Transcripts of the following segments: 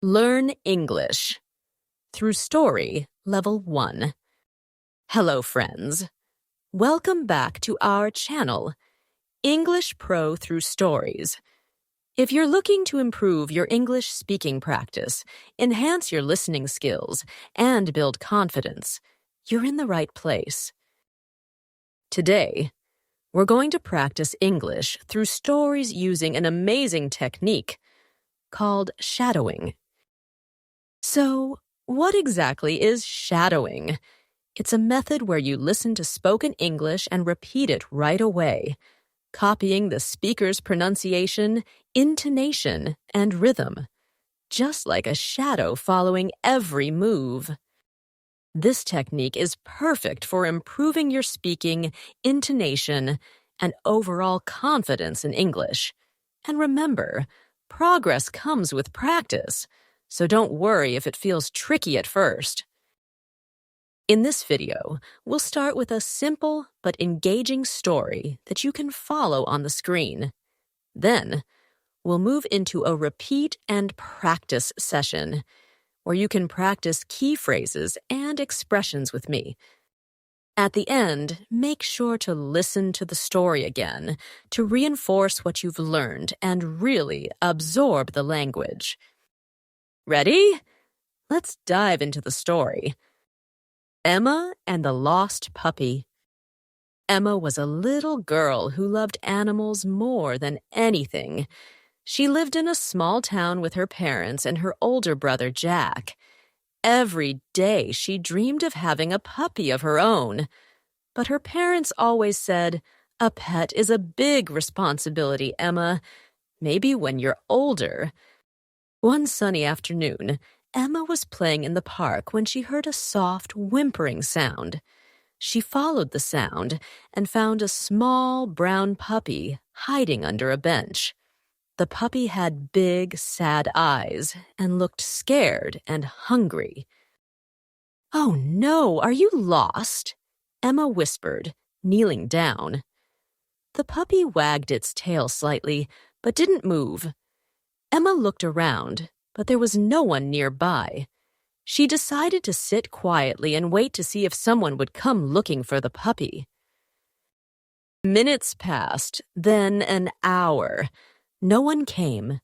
Learn English through Story Level 1. Hello, friends. Welcome back to our channel, English Pro Through Stories. If you're looking to improve your English speaking practice, enhance your listening skills, and build confidence, you're in the right place. Today, we're going to practice English through stories using an amazing technique called shadowing. So, what exactly is shadowing? It's a method where you listen to spoken English and repeat it right away, copying the speaker's pronunciation, intonation, and rhythm, just like a shadow following every move. This technique is perfect for improving your speaking, intonation, and overall confidence in English. And remember, progress comes with practice, so don't worry if it feels tricky at first. In this video, we'll start with a simple but engaging story that you can follow on the screen. Then, we'll move into a repeat and practice session, where you can practice key phrases and expressions with me. At the end, make sure to listen to the story again to reinforce what you've learned and really absorb the language. Ready? Let's dive into the story. Emma and the Lost Puppy. Emma was a little girl who loved animals more than anything. She lived in a small town with her parents and her older brother Jack. Every day she dreamed of having a puppy of her own. But her parents always said, "A pet is a big responsibility, Emma. Maybe when you're older." One sunny afternoon, Emma was playing in the park when she heard a soft, whimpering sound. She followed the sound and found a small, brown puppy hiding under a bench. The puppy had big, sad eyes and looked scared and hungry. "Oh no, are you lost?" Emma whispered, kneeling down. The puppy wagged its tail slightly, but didn't move. Emma looked around, but there was no one nearby. She decided to sit quietly and wait to see if someone would come looking for the puppy. Minutes passed, then an hour. No one came.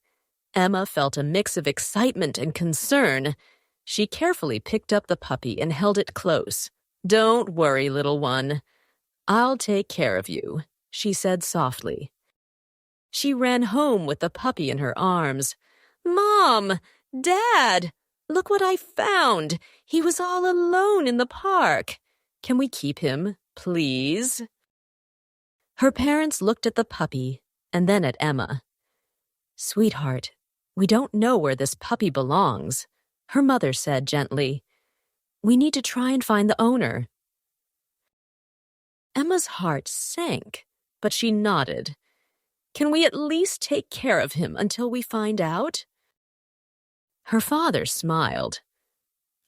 Emma felt a mix of excitement and concern. She carefully picked up the puppy and held it close. "Don't worry, little one. I'll take care of you," she said softly. She ran home with the puppy in her arms. "Mom! Dad! Look what I found! He was all alone in the park. Can we keep him, please?" Her parents looked at the puppy and then at Emma. "Sweetheart, we don't know where this puppy belongs," her mother said gently. "We need to try and find the owner." Emma's heart sank, but she nodded. "Can we at least take care of him until we find out?" Her father smiled.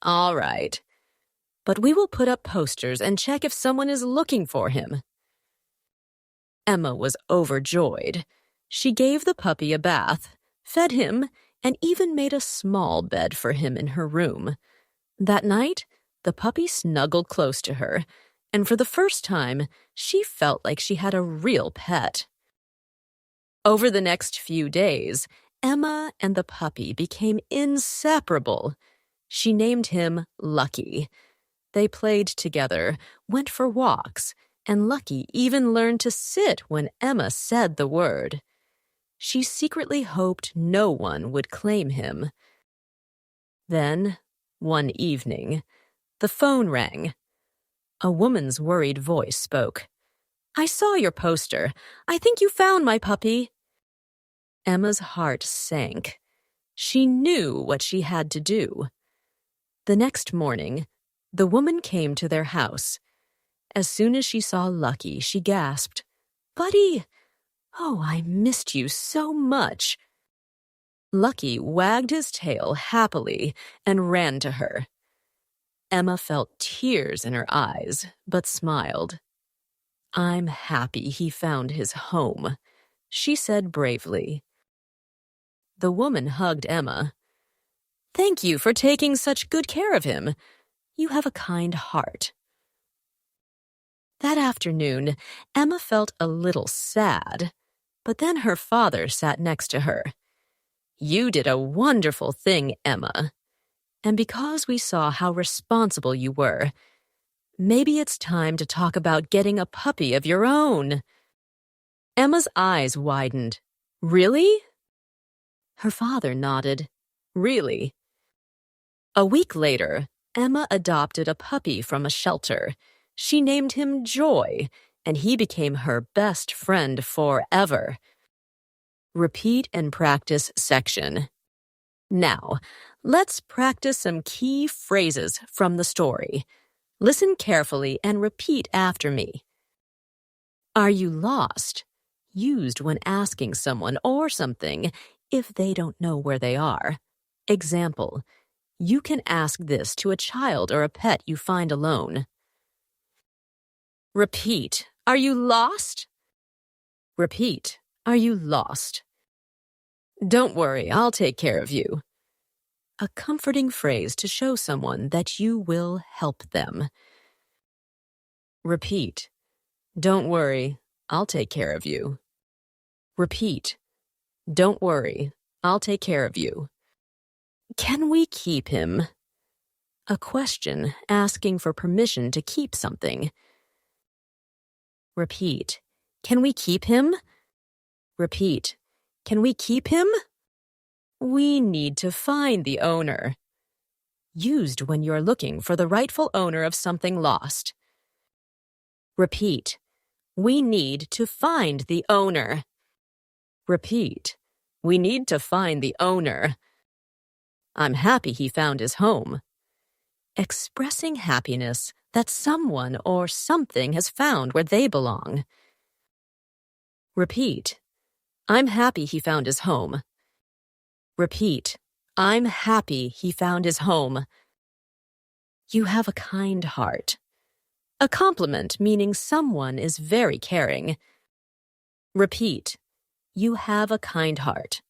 "All right, but we will put up posters and check if someone is looking for him." Emma was overjoyed. She gave the puppy a bath, fed him, and even made a small bed for him in her room. That night, the puppy snuggled close to her, and for the first time, she felt like she had a real pet. Over the next few days, Emma and the puppy became inseparable. She named him Lucky. They played together, went for walks, and Lucky even learned to sit when Emma said the word. She secretly hoped no one would claim him. Then, one evening, the phone rang. A woman's worried voice spoke. "I saw your poster. I think you found my puppy." Emma's heart sank. She knew what she had to do. The next morning, the woman came to their house. As soon as she saw Lucky, she gasped, "Buddy! Oh, I missed you so much." Lucky wagged his tail happily and ran to her. Emma felt tears in her eyes, but smiled. "I'm happy he found his home," she said bravely. The woman hugged Emma. Thank you for taking such good care of him. You have a kind heart. That afternoon, Emma felt a little sad, but then her father sat next to her. You did a wonderful thing, Emma. And because we saw how responsible you were, maybe it's time to talk about getting a puppy of your own. Emma's eyes widened. Really? Her father nodded. Really? A week later, Emma adopted a puppy from a shelter. She named him Joy, and he became her best friend forever. Repeat and practice section. Now, let's practice some key phrases from the story. Listen carefully and repeat after me. Are you lost? Used when asking someone or something if they don't know where they are. Example, you can ask this to a child or a pet you find alone. Repeat, are you lost? Repeat, are you lost? Don't worry, I'll take care of you. A comforting phrase to show someone that you will help them. Repeat, don't worry, I'll take care of you. Repeat, don't worry, I'll take care of you. Can we keep him? A question asking for permission to keep something. Repeat, can we keep him? Repeat, can we keep him? We need to find the owner. Used when you're looking for the rightful owner of something lost. Repeat, we need to find the owner. Repeat, we need to find the owner. I'm happy he found his home. Expressing happiness that someone or something has found where they belong. Repeat, I'm happy he found his home. Repeat, I'm happy he found his home. You have a kind heart. A compliment meaning someone is very caring. Repeat, you have a kind heart.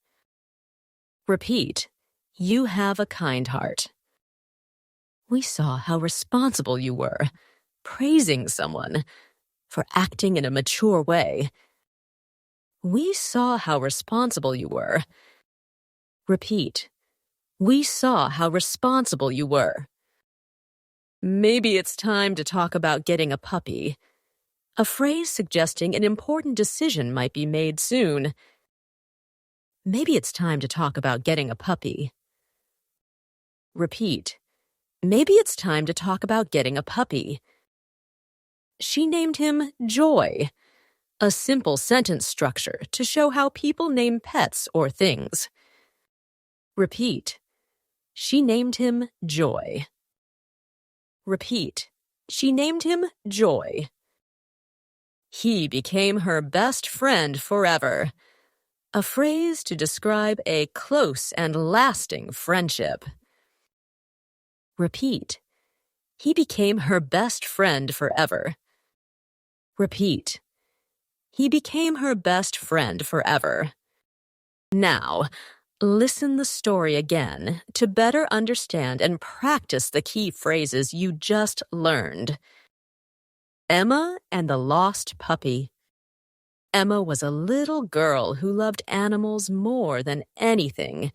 Repeat, you have a kind heart. We saw how responsible you were, praising someone for acting in a mature way. We saw how responsible you were. Repeat, we saw how responsible you were. Maybe it's time to talk about getting a puppy. A phrase suggesting an important decision might be made soon. Maybe it's time to talk about getting a puppy. Repeat, maybe it's time to talk about getting a puppy. She named him Joy, a simple sentence structure to show how people name pets or things. Repeat, she named him Joy. Repeat, she named him Joy. He became her best friend forever. A phrase to describe a close and lasting friendship. Repeat, he became her best friend forever. Repeat, he became her best friend forever. Now, listen the story again to better understand and practice the key phrases you just learned. Emma and the Lost Puppy. Emma was a little girl who loved animals more than anything.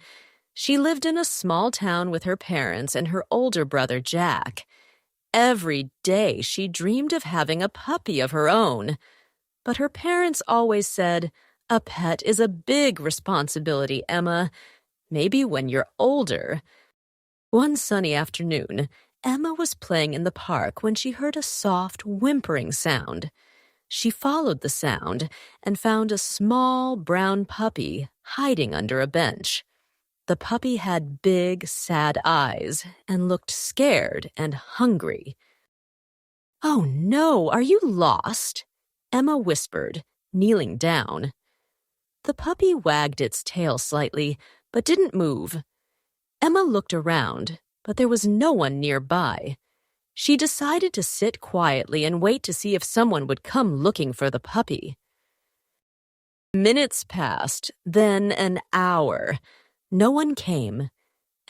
She lived in a small town with her parents and her older brother Jack. Every day she dreamed of having a puppy of her own. But her parents always said, "A pet is a big responsibility, Emma. Maybe when you're older." One sunny afternoon, Emma was playing in the park when she heard a soft, whimpering sound. She followed the sound and found a small, brown puppy hiding under a bench. The puppy had big, sad eyes and looked scared and hungry. "Oh no, are you lost?" Emma whispered, kneeling down. The puppy wagged its tail slightly, but didn't move. Emma looked around, but there was no one nearby. She decided to sit quietly and wait to see if someone would come looking for the puppy. Minutes passed, then an hour. No one came.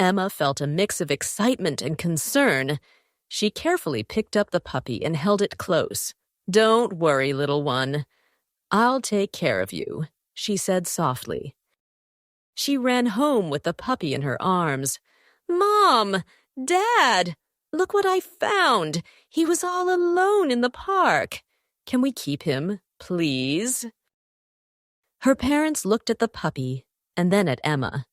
Emma felt a mix of excitement and concern. She carefully picked up the puppy and held it close. "Don't worry, little one. I'll take care of you," she said softly. She ran home with the puppy in her arms. "Mom! Dad! Look what I found! He was all alone in the park. Can we keep him, please?" Her parents looked at the puppy and then at Emma.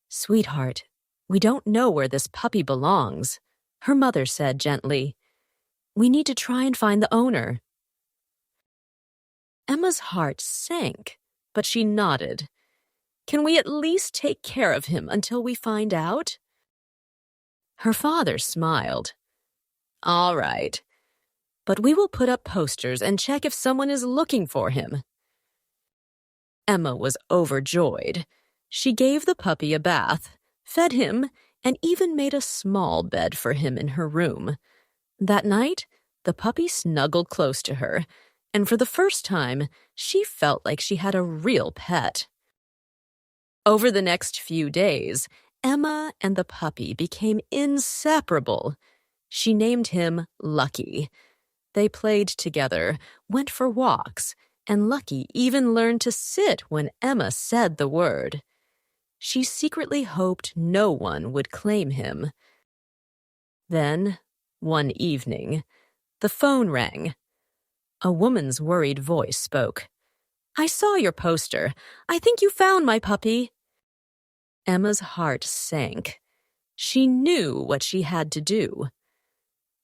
"Sweetheart, we don't know where this puppy belongs," her mother said gently. "We need to try and find the owner." Emma's heart sank, but she nodded. "Can we at least take care of him until we find out?" Her father smiled. "All right, but we will put up posters and check if someone is looking for him." Emma was overjoyed. She gave the puppy a bath, fed him, and even made a small bed for him in her room. That night, the puppy snuggled close to her, and for the first time, she felt like she had a real pet. Over the next few days, Emma and the puppy became inseparable. She named him Lucky. They played together, went for walks, and Lucky even learned to sit when Emma said the word. She secretly hoped no one would claim him. Then, one evening, the phone rang. A woman's worried voice spoke. "I saw your poster. I think you found my puppy." Emma's heart sank. She knew what she had to do.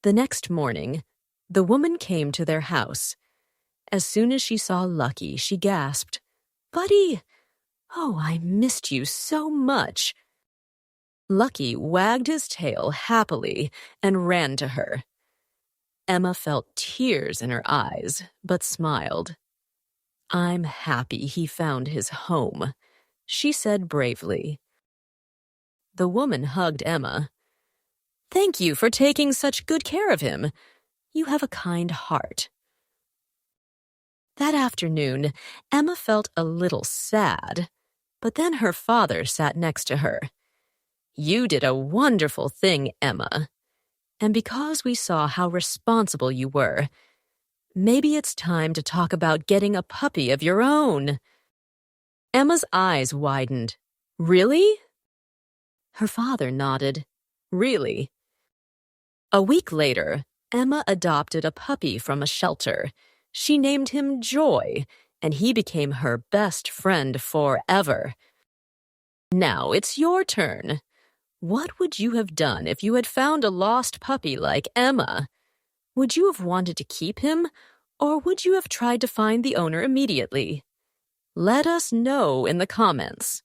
The next morning, the woman came to their house. As soon as she saw Lucky, she gasped, "Buddy! Oh, I missed you so much." Lucky wagged his tail happily and ran to her. Emma felt tears in her eyes, but smiled. "I'm happy he found his home," she said bravely. The woman hugged Emma. "Thank you for taking such good care of him. You have a kind heart." That afternoon, Emma felt a little sad, but then her father sat next to her. "You did a wonderful thing, Emma. And because we saw how responsible you were, maybe it's time to talk about getting a puppy of your own." Emma's eyes widened. "Really?" Her father nodded. "Really." A week later, Emma adopted a puppy from a shelter. She named him Joy, and he became her best friend forever. Now it's your turn. What would you have done if you had found a lost puppy like Emma? Would you have wanted to keep him, or would you have tried to find the owner immediately? Let us know in the comments.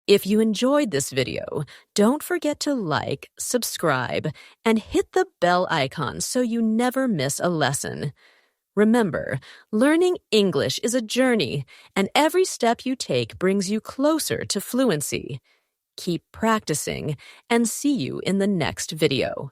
If you enjoyed this video, don't forget to like, subscribe, and hit the bell icon so you never miss a lesson. Remember, learning English is a journey, and every step you take brings you closer to fluency. Keep practicing, and see you in the next video.